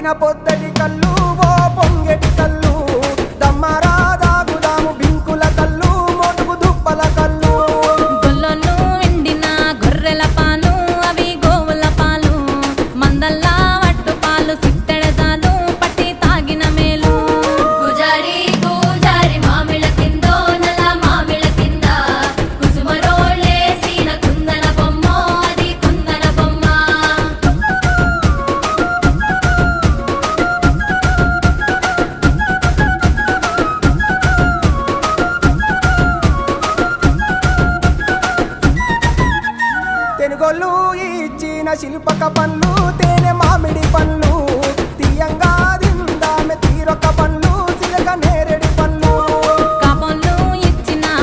పొంగిన పొద్దటి కళ్ళు ఓ పొంగెటి కళ్ళు దమ్మరా దాగుదాము బింకుల కళ్ళు మోటుకు దుప్పల కళ్ళు గొల్లలు ఎండిన గొర్రెల పాలు అవి గోవుల పాలు మందల్లా వట్టు పాలు సిట్టెడజాలు పట్టి తాగిన మేలు గుజారి గుజారి మామిళ్ళ కిందో నల్ల మామిళ్ళ కింద కుసుమరోళ్ళేసిన కుందన బొమ్మ అది కుందన బొమ్మ తెనుగొల్లు ఇచ్చిన శిల్పక పళ్ళు తేనె మామిడి పళ్ళు